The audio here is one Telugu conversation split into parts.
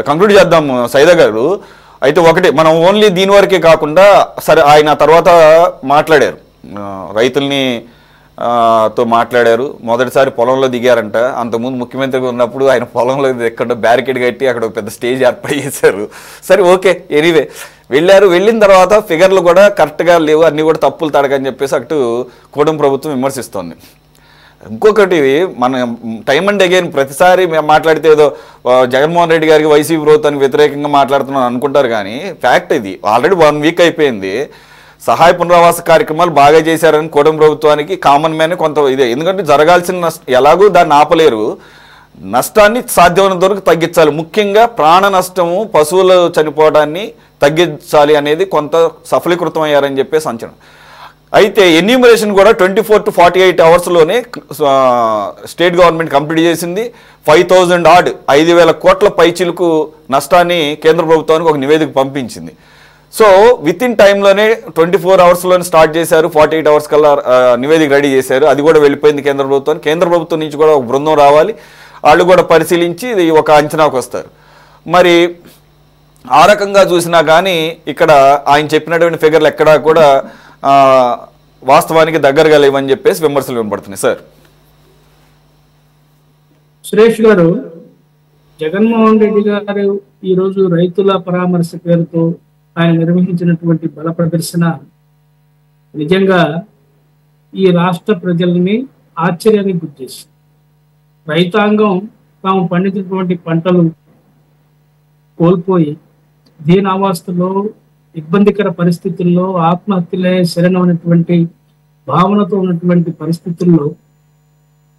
కంక్లూడ్ చేద్దాం సైదా గారు. అయితే ఒకటి మనం ఓన్లీ దీని వరకే కాకుండా సరే ఆయన తర్వాత మాట్లాడారు, రైతుల్ని తో మాట్లాడారు. మొదటిసారి పొలంలో దిగారంట. అంతకుముందు ముఖ్యమంత్రిగా ఉన్నప్పుడు ఆయన పొలంలో ఎక్కడ బ్యారికేడ్ కట్టి అక్కడ ఒక పెద్ద స్టేజ్ ఏర్పాటు చేశారు. సరే ఓకే, ఎనీవే వెళ్ళారు. వెళ్ళిన తర్వాత ఫిగర్లు కూడా కరెక్ట్గా లేవు, అన్నీ కూడా తప్పులు తడగని చెప్పేసి అటు కూటమి ప్రభుత్వం విమర్శిస్తోంది. ఇంకొకటి మన టైం అండ్ అగైన్ ప్రతిసారి మేము మాట్లాడితే ఏదో జగన్మోహన్ రెడ్డి గారికి వైసీపీ ప్రభుత్వానికి వ్యతిరేకంగా మాట్లాడుతున్నాం అనుకుంటారు, కానీ ఫ్యాక్ట్ ఇది. ఆల్రెడీ 1 వీక్ అయిపోయింది. సహాయ పునరావాస కార్యక్రమాలు బాగా చేశారని కూటమి ప్రభుత్వానికి కామన్ మ్యాన్ కొంత ఇదే. ఎందుకంటే జరగాల్సిన నష్టం ఎలాగూ దాన్ని ఆపలేరు, నష్టాన్ని సాధ్యమైనంత వరకు తగ్గించాలి. ముఖ్యంగా ప్రాణ నష్టము, పశువులు చనిపోవడాన్ని తగ్గించాలి అనేది కొంత సఫలీకృతం అయ్యారని చెప్పేసి అంచనా. అయితే ఎన్యూమరేషన్ కూడా 24 to 48 అవర్స్లోనే స్టేట్ గవర్నమెంట్ కంప్లీట్ చేసింది. 5,000 ఆడ్ 5,000 కోట్ల పైచిలకు నష్టాన్ని కేంద్ర ప్రభుత్వానికి ఒక నివేదిక పంపించింది. సో విత్ ఇన్ టైంలోనే 24 అవర్స్లోనే స్టార్ట్ చేశారు, 48 అవర్స్ కల్లా నివేదిక రెడీ చేశారు. అది కూడా వెళ్ళిపోయింది కేంద్ర ప్రభుత్వానికి. కేంద్ర ప్రభుత్వం నుంచి కూడా ఒక బృందం రావాలి, వాళ్ళు కూడా పరిశీలించి ఒక అంచనాకు వస్తారు. మరి ఆ రకంగా చూసినా కానీ ఇక్కడ ఆయన చెప్పినటువంటి ఫిగర్లు ఎక్కడా కూడా వాస్తవానికి దగ్గరగా లేవని చెప్పేసి విమర్శలు వినపడుతున్నాయి. సార్ సురేష్ గారు, జగన్మోహన్ రెడ్డి గారు ఈరోజు రైతుల పరామర్శ పేరుతో ఆయన నిర్వహించినటువంటి బల ప్రదర్శన నిజంగా ఈ రాష్ట్ర ప్రజల్ని ఆశ్చర్యానికి గుర్తిస్తుంది. రైతాంగం తాము పండించినటువంటి పంటలు కోల్పోయి దీనావస్థలో, ఇబ్బందికర పరిస్థితుల్లో, ఆత్మహత్యలే శరణమైనటువంటి భావనతో ఉన్నటువంటి పరిస్థితుల్లో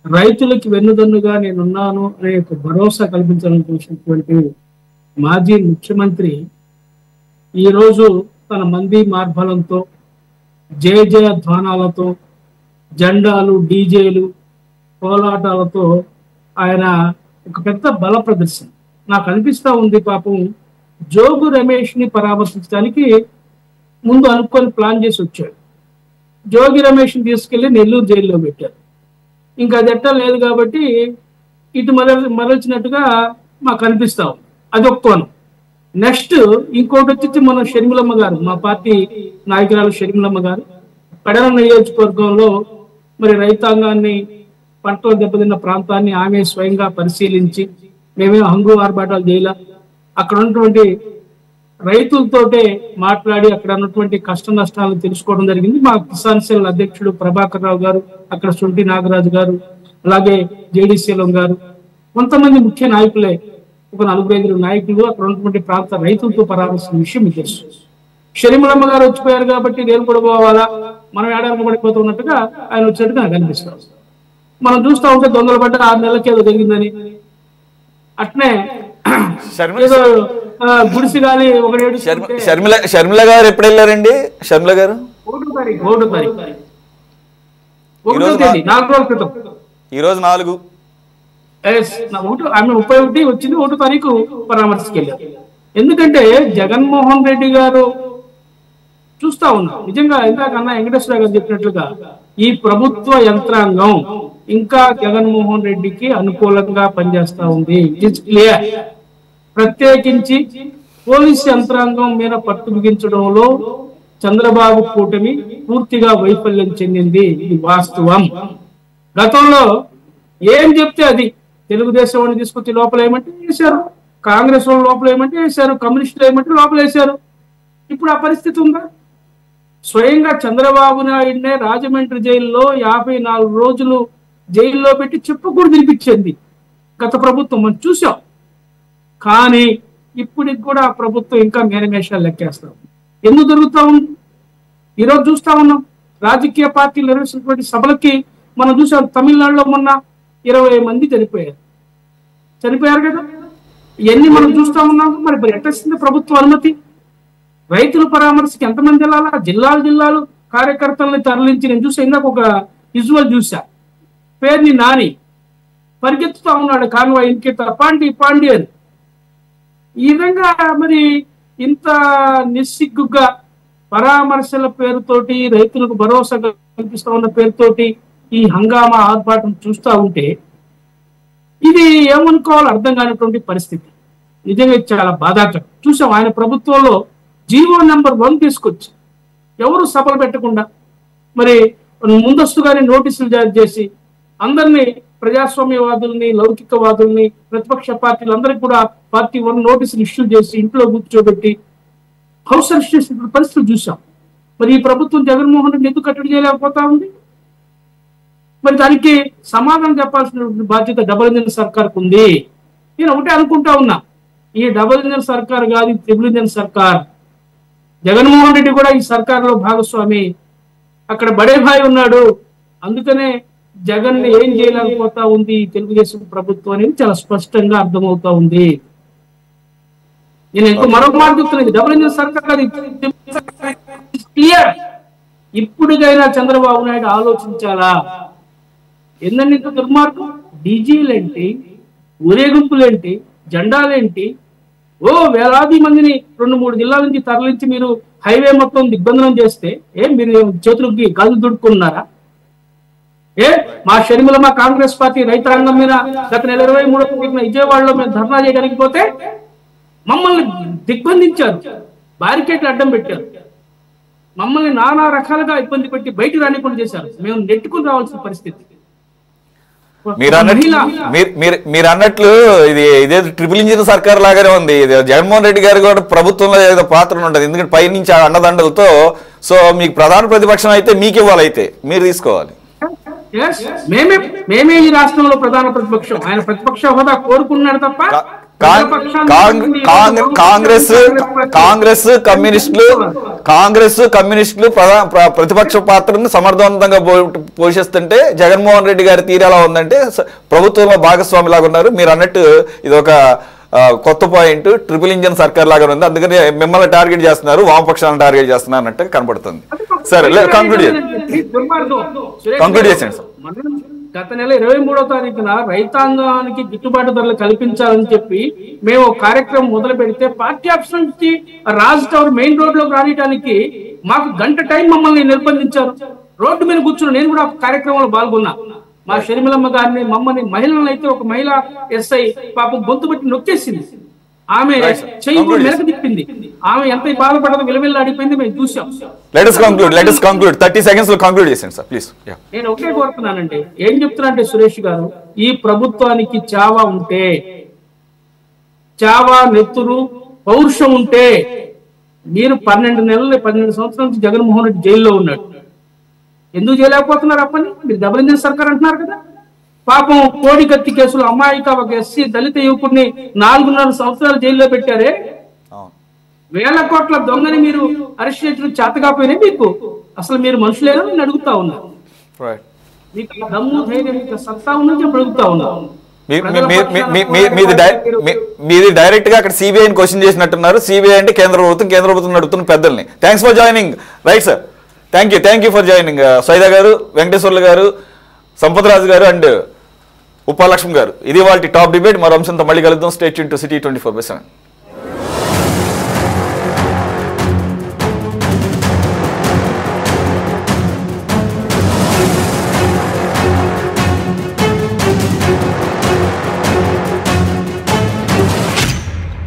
రైతులకి వెన్నుదన్నుగా నేనున్నాను అనే ఒక భరోసా కల్పించాలని చూసినటువంటి మాజీ ముఖ్యమంత్రి ఈరోజు తన మంది మార్బలంతో, జయ జయ ధ్వానాలతో, జెండాలు, డీజేలు, కోలాటాలతో ఆయన ఒక పెద్ద బల ప్రదర్శన నాకు అనిపిస్తా ఉంది. పాపం జోగు రమేష్ ని పరామర్శించడానికి ముందు అనుకొని ప్లాన్ చేసి వచ్చాడు. జోగి రమేష్ ని తీసుకెళ్లి నెల్లూరు జైల్లో పెట్టారు. ఇంకా అది ఎట్టా లేదు కాబట్టి ఇటు మరల్చినట్టుగా మాకు అనిపిస్తా ఉంది. అది ఒక కోణం. నెక్స్ట్ ఇంకోటి వచ్చి మన షర్మిలమ్మ గారు, మా పార్టీ నాయకురాలు షర్మిలమ్మ గారు పెడన నియోజకవర్గంలో మరి రైతాంగాన్ని, పంటలు దెబ్బతిన్న ప్రాంతాన్ని ఆమె స్వయంగా పరిశీలించి, మేమే హంగు ఆర్భాటాలు చేయాల, అక్కడ ఉన్నటువంటి రైతులతోటే మాట్లాడి అక్కడ ఉన్నటువంటి కష్ట నష్టాలను తెలుసుకోవడం జరిగింది. మా కిసాన్ సెల్ అధ్యక్షుడు ప్రభాకర్ రావు గారు, అక్కడ సొంటి నాగరాజు గారు, అలాగే జేడీసీలం గారు, కొంతమంది ముఖ్య నాయకులే, ఒక 4-5 నాయకులు అక్కడ ఉన్నటువంటి ప్రాంత రైతులతో పరామర్శించిన విషయం మీకు తెలుసు. షర్మిలమ్మ గారు వచ్చిపోయారు కాబట్టి నేను కూడా పోవాలా, మనం ఏడాదికి పడిపోతున్నట్టుగా ఆయన వచ్చినట్టుగా నాకు అనిపిస్తాం. మనం చూస్తూ ఉంటే దొంగల పడ్డ 6 నెలలకి ఏదో జరిగిందని, అట్నే ఏదో గుడిసి గాలి షర్మిల గారు ఎప్పుడు వెళ్ళారండి? షర్మిల గారు 1వ తారీఖు 4వ తేదీ 4 రోజుల క్రితం, ఈరోజు 4 ఆమె 31 వచ్చింది, 1వ తారీఖు పరామర్శకి వెళ్ళారు. ఎందుకంటే జగన్మోహన్ రెడ్డి గారు చూస్తా ఉన్నాం. నిజంగా ఇందాకన్నా వెంకటేశ్వర గారు చెప్పినట్లుగా ఈ ప్రభుత్వ యంత్రాంగం ఇంకా జగన్మోహన్ రెడ్డికి అనుకూలంగా పనిచేస్తా ఉంది. It's clear. ప్రత్యేకించి పోలీసు యంత్రాంగం మీద పట్టు బిగించడంలో చంద్రబాబు కూటమి పూర్తిగా వైఫల్యం చెందింది. ఇది వాస్తవం. గతంలో ఏం చెప్తే అది తెలుగుదేశం వాడిని తీసుకొచ్చి లోపల ఏమంటే వేశారు, కాంగ్రెస్ వాళ్ళు లోపల ఏమంటే వేశారు, కమ్యూనిస్టులు ఏమంటే లోపల వేశారు. ఇప్పుడు ఆ పరిస్థితి ఉందా? స్వయంగా చంద్రబాబు నాయుడునే రాజమండ్రి జైల్లో 54 రోజులు జైల్లో పెట్టి చెప్పుకూడు తినిపించింది గత ప్రభుత్వం, మనం చూసాం. కానీ ఇప్పటికి కూడా ఆ ప్రభుత్వం ఇంకా మేనమేషాలు లెక్కేస్తాం. ఎందుకు జరుగుతా ఉంది? ఈరోజు చూస్తా ఉన్నాం రాజకీయ పార్టీలు నిర్వహించినటువంటి సభలకి మనం చూసాం. తమిళనాడులో మొన్న 20 మంది చనిపోయారు కదా. ఇవన్నీ మనం చూస్తా ఉన్నాం. మరి ఎట్టేస్తుంది ప్రభుత్వ అనుమతి? రైతుల పరామర్శకి ఎంతమంది వెళ్ళాలా? జిల్లాలు కార్యకర్తల్ని తరలించి, నేను చూసా ఇందాక ఒక విజువల్ చూసా, పేరుని నాని పరిగెత్తుతా ఉన్నాడు కాన్వాయ్ ఇంకెత్త పాండి అని. ఈ విధంగా మరి ఇంత నిస్సిగ్గుగా పరామర్శల పేరుతోటి, రైతులకు భరోసా కల్పిస్తా ఉన్న పేరుతోటి ఈ హంగామా ఆర్భాటం చూస్తూ ఉంటే ఇది ఏమనుకోవాలో అర్థం కానటువంటి పరిస్థితి. నిజంగా ఇది చాలా బాధాకరం. చూసాం ఆయన ప్రభుత్వంలో జీవో నెంబర్ 1 తీసుకొచ్చి ఎవరు సభలు పెట్టకుండా మరి ముందస్తుగానే నోటీసులు జారీ చేసి అందరినీ ప్రజాస్వామ్యవాదుల్ని, లౌకికవాదుల్ని, ప్రతిపక్ష పార్టీలందరికీ కూడా పార్టీ 1 నోటీసులు ఇష్యూ చేసి ఇంట్లో కూర్చోబెట్టి హౌస్ అరెస్ట్ చేసిన పరిస్థితులు చూసాం. మరి ఈ ప్రభుత్వం జగన్మోహన్ రెడ్డి ఎందుకు కట్టడి చేయలేకపోతా ఉంది? మరి దానికి సమాధానం చెప్పాల్సిన బాధ్యత డబుల్ ఇంజిన్ సర్కార్కు ఉంది. నేను ఒకటే అనుకుంటా ఉన్నా, ఈ డబుల్ ఇంజిన్ సర్కార్ కాదు, ట్రిపుల్ ఇంజిన్ సర్కార్. జగన్మోహన్ రెడ్డి కూడా ఈ సర్కార్లో భాగస్వామి. అక్కడ బడే భాయ్ ఉన్నాడు, అందుకనే జగన్ ఏం చేయలేకపోతా ఉంది తెలుగుదేశం ప్రభుత్వం అనేది చాలా స్పష్టంగా అర్థమవుతా ఉంది. నేను ఇంకా మరొక మాట చెప్తున్నాను, డబుల్ ఇంజిన్ సర్కార్ కాదు, క్లియర్. ఇప్పుడుగైనా చంద్రబాబు నాయుడు ఆలోచించాలా? ఏందండి ఇంత దుర్మార్గం? డీజీలేంటి, ఊరేగింపులేంటి, జెండాలేంటి? ఓ వేలాది మందిని 2-3 జిల్లాల నుంచి తరలించి మీరు హైవే మొత్తం దిగ్బంధనం చేస్తే మీరు చేతులకి గాజులు దుడుకున్నారా? మా షర్మిలమ్మ కాంగ్రెస్ పార్టీ రైతాంగం మీద గత నెల 23వ విజయవాడలో మేము ధర్నా చేయగలిగిపోతే మమ్మల్ని దిగ్బంధించారు, బ్యారికేడ్లు అడ్డం పెట్టారు, మమ్మల్ని నానా రకాలుగా ఇబ్బంది పెట్టి బయటకు రానికుండా చేశారు. మేము నెట్టుకుని రావాల్సిన పరిస్థితి. మీరు అన్నట్లు ఇదే ట్రిపుల్ ఇంజిన్ సర్కార్ లాగానే ఉంది. జగన్మోహన్ రెడ్డి గారు కూడా ప్రభుత్వంలో ఏదో పాత్ర ఉంటుంది, ఎందుకంటే పైనుంచి అండదండలతో. సో మీకు ప్రధాన ప్రతిపక్షం అయితే మీకు ఇవ్వాలి, అయితే మీరు తీసుకోవాలి. మేమే ఈ రాష్ట్రంలో ప్రధాన ప్రతిపక్షం. ఆయన ప్రతిపక్ష హోదా కోరుకున్నాడు తప్ప కాంగ్రెస్ కమ్యూనిస్టులు ప్రతిపక్ష పాత్రను సమర్థవంతంగా పోషిస్తుంటే జగన్మోహన్ రెడ్డి గారి తీరు ఎలా ఉందంటే ప్రభుత్వంలో భాగస్వామి లాగా ఉన్నారు. మీరు అన్నట్టు ఇది ఒక కొత్త పాయింట్, ట్రిపుల్ ఇంజిన్ సర్కార్ లాగా ఉంది, అందుకని మిమ్మల్ని టార్గెట్ చేస్తున్నారు, వామపక్షాలను టార్గెట్ చేస్తున్నారు అన్నట్టు కనబడుతుంది. సరే, కంక్లూడ్ చేయండి సార్. గత నెల 23వ తారీఖున రైతాంగానికి గిట్టుబాటు ధరలు కల్పించాలని చెప్పి మేము కార్యక్రమం మొదలు పెడితే పార్టీ ఆఫీస్ నుంచి రాజ్ టవర్ మెయిన్ రోడ్ లోకి రానియడానికి మాకు గంట టైం మమ్మల్ని నిర్బంధించారు. రోడ్డు మీద కూర్చుని నేను కూడా కార్యక్రమంలో పాల్గొన్నా. మా షర్మిలమ్మ గారిని, మమ్మల్ని మహిళలను అయితే ఒక మహిళ ఎస్ఐ పాపం గొంతు బట్టి నొక్కేసింది. ఆమె చెయ్యి కూడా వెనక తిప్పింది. ఆమె ఎంత బాధపడదో విలవిల్లాడిపోయింది, మేము చూసాం. Let us conclude. 30 seconds లో కంక్లూడ్ చేయండి సార్ ప్లీజ్. నేను ఒకటే కోరుతున్నానండి, ఏం చెప్తున్నా సురేష్ గారు, ఈ ప్రభుత్వానికి చావా ఉంటే, చావా నెత్తురు పౌరుషం ఉంటే మీరు 12 సంవత్సరాల నుంచి జగన్మోహన్ రెడ్డి జైల్లో ఉన్నాడు. ఎందుకు చేయలేకపోతున్నారు అప్పని? మీరు డబుల్ ఇంజిన్ సర్కార్ అంటున్నారు కదా. పాపం కోడి కత్తి కేసులు అమ్మాయిక ఒక ఎస్సీ దళిత యువకుడిని 4.5 సంవత్సరాలు జైల్లో పెట్టారే. 1000 కోట్ల దొంగని మీరు అరెస్ట్ చేయడం చేతకాపోయినా మీకు అసలు మీరు మనుషులేనా నేను అడుగుతా ఉన్నా. మీకు దమ్ము ధైర్యం సత్తా ఉందని చెప్పి అడుగుతా ఉన్నా. మీది డైరెక్ట్ గా అక్కడ సిబిఐని క్వశ్చన్ చేసినట్టున్నారు. సిబిఐ అంటే కేంద్ర ప్రభుత్వం నడుపుతున్న పెద్దల్ని. Thanks for joining. Right sir, thank you for joining. Saida గారు, వెంకటేశ్వర్లు గారు, సంపత్రాజు గారు అండ్ ఉపాలక్ష్మి గారు. ఇది వాళ్ళ టాప్ డిబేట్. మరో అంశంతో మళ్ళీ కలుద్దాం. Stay tune to city 24/7.